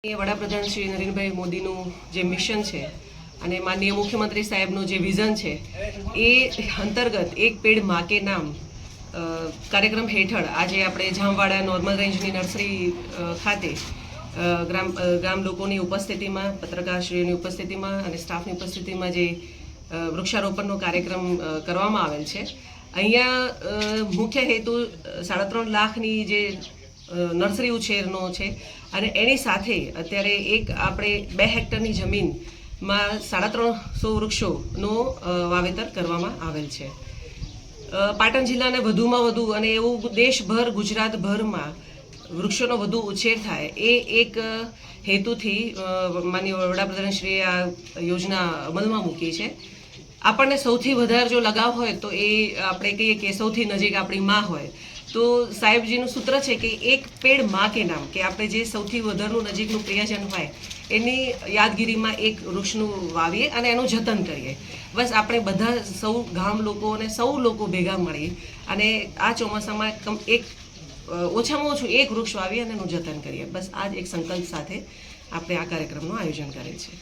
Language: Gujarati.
વડાપ્રધાન શ્રી નરેન્દ્રભાઈ મોદીનું જે મિશન છે અને માનનીય મુખ્યમંત્રી સાહેબનું જે વિઝન છે એ અંતર્ગત એક પેડ માં કે નામ કાર્યક્રમ હેઠળ આજે આપણે જામવાડા નોર્મલ રેન્જની નર્સરી ખાતે ગ્રામ લોકોની ઉપસ્થિતિમાં, પત્રકારશ્રીઓની ઉપસ્થિતિમાં અને સ્ટાફની ઉપસ્થિતિમાં જે વૃક્ષારોપણનો કાર્યક્રમ કરવામાં આવેલ છે. અહીંયા મુખ્ય હેતુ 3.5 લાખની જે નર્સરી ઉછેરનો છે અને એની સાથે અત્યારે એક આપણે 2 હેક્ટરની જમીનમાં 350 વૃક્ષોનું વાવેતર કરવામાં આવેલ છે. પાટણ જિલ્લાને વધુમાં વધુ અને એવું દેશભર ગુજરાતભરમાં વૃક્ષોનો વધુ ઉછેર થાય એ એક હેતુથી માનનીય વડાપ્રધાનશ્રીએ આ યોજના અમલમાં મૂકી છે. આપણને સૌથી વધારે જો લગાવ હોય તો એ આપણે કહીએ કે સૌથી નજીક આપણી માં હોય તો સાહેબજીનું સૂત્ર છે કે એક પેડ માં કે નામ, કે આપણે જે સૌથી વધારનું નજીકનું પ્રિયજન હોય એની યાદગીરીમાં એક વૃક્ષનું વાવીએ અને એનું જતન કરીએ. બસ આપણે બધા સૌ ગામ લોકો અને સૌ લોકો ભેગા મળી અને આ ચોમાસામાં એક ઓછામાં ઓછું એક વૃક્ષ વાવીએ અને એનું જતન કરીએ. બસ આ જ એક સંકલ્પ સાથે આપણે આ કાર્યક્રમનું આયોજન કરેલ છે.